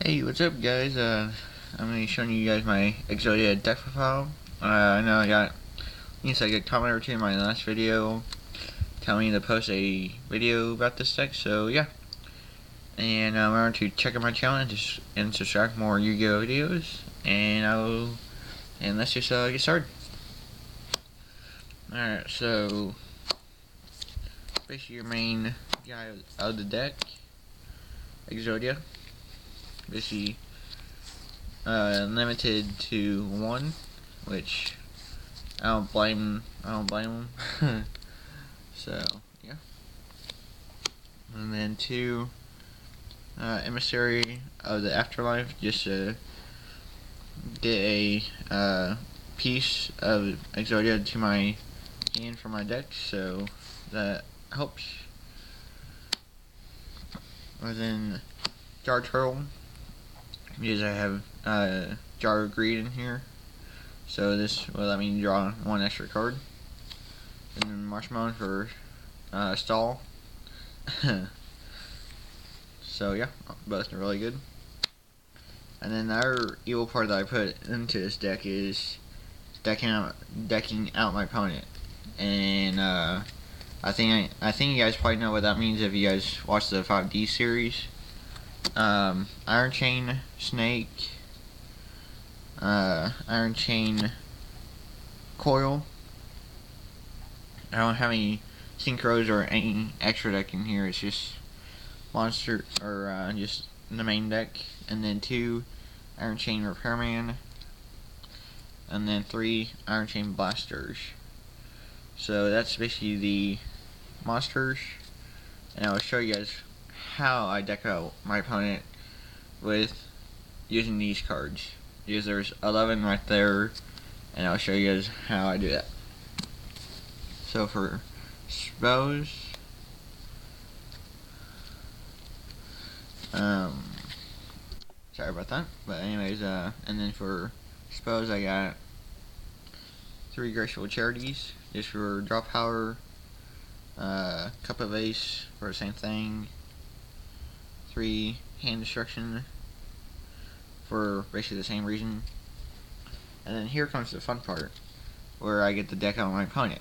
Hey, what's up, guys? I'm gonna be showing you guys my Exodia deck profile. I know I got a comment or two in my last video telling me to post a video about this deck, so yeah. And remember to check out my channel and subscribe for more Yu-Gi-Oh videos. And let's just get started. Alright, so basically your main guy of the deck, Exodia. Basically limited to one, which I don't blame him. So yeah, and then two, emissary of the afterlife, just to get a piece of Exodia to my hand from my deck, so that helps. And then jar turtle, because I have jar of greed in here, so this will let me draw one extra card. And then marshmallow for stall. So yeah, both are really good. And then the other evil part that I put into this deck is decking out my opponent. And I think you guys probably know what that means if you guys watch the 5D series. Iron Chain Snake, Iron Chain Coil. I don't have any synchros or any extra deck in here. It's just monster or just the main deck. And then two Iron Chain Repairman, and then three Iron Chain Blasters. So that's basically the monsters, and I will show you guys how I deck out my opponent with using these cards, because there's 11 right there, and I'll show you guys how I do that. So for spells, sorry about that, but anyways, and then for spells I got 3 Graceful Charities, just for draw power, Cup of Ace for the same thing, 3 Hand Destruction for basically the same reason, and then here comes the fun part, where I get to deck out my opponent.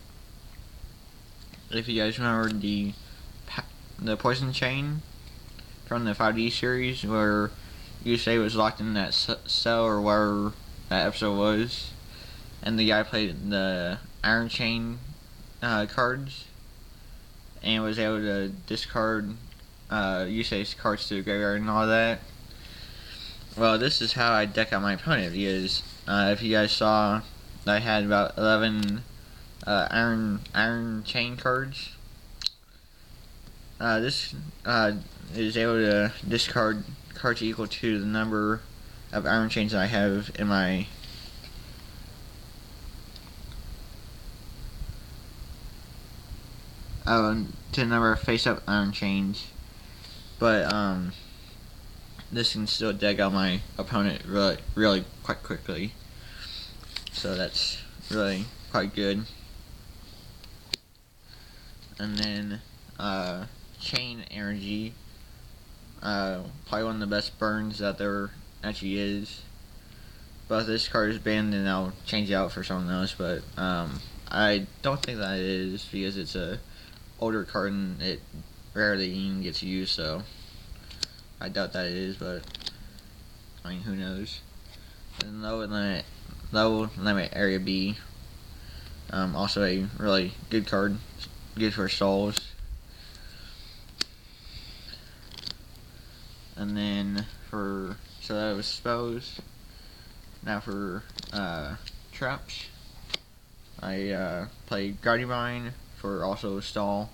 If you guys remember the Poison Chain from the 5D series, where Yugioh was locked in that cell or wherever that episode was, and the guy played the Iron Chain cards and was able to discard Yugioh's cards to the graveyard and all that. Well, this is how I deck out my opponent, because if you guys saw, I had about 11 Iron Chain cards. This is able to discard cards equal to the number of Iron Chains I have in my to the number of face-up Iron Chains, but this can still deck out my opponent really quite quickly, so that's really quite good. And then Chain Energy, probably one of the best burns that there actually is. But if this card is banned, then I'll change it out for something else, but I don't think that it is, because it's a older card and it rarely even gets used, so I doubt that it is, but I mean, who knows. And Low Limit Area B, also a really good card, good for stalls. And then so that was spells. Now for traps, I play Guardian Mine for also stall,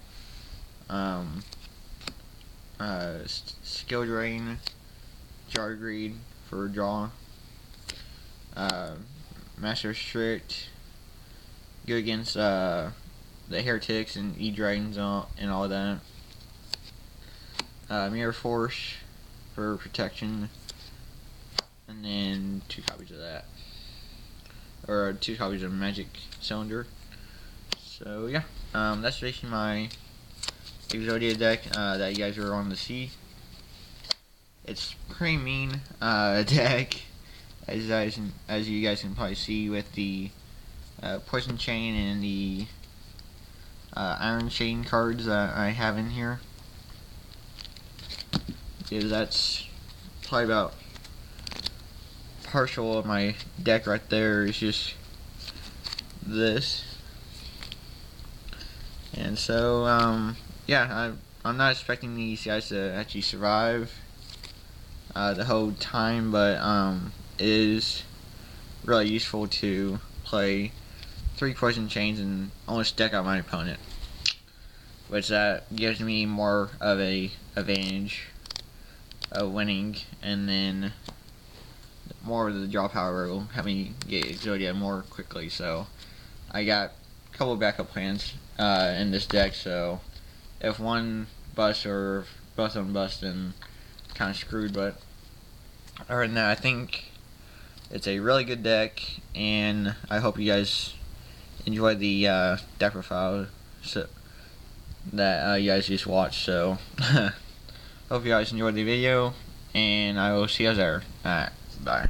Skill Drain, Jar Greed for draw, Master Strict, go against the Heretics and E-Dragons and all that, Mirror Force for protection, and then 2 copies of that, or 2 copies of Magic Cylinder. So yeah, that's basically my Exodia deck that you guys are on to see. It's pretty mean deck, as you guys can probably see with the Poison Chain and the Iron Chain cards that I have in here. Because that's probably about partial of my deck right there. Is just this. And so, yeah, I'm not expecting these guys to actually survive the whole time, but it is really useful to play 3 Poison Chains and almost deck out my opponent, which that gives me more of a advantage of winning, and then more of the draw power will help me get Exodia more quickly. So I got a couple of backup plans in this deck, so if one busts or if both of them bust, then kind of screwed. But other than that, I think it's a really good deck, and I hope you guys enjoy the deck profile that you guys just watched. So hope you guys enjoyed the video, and I will see you guys there. Alright, bye.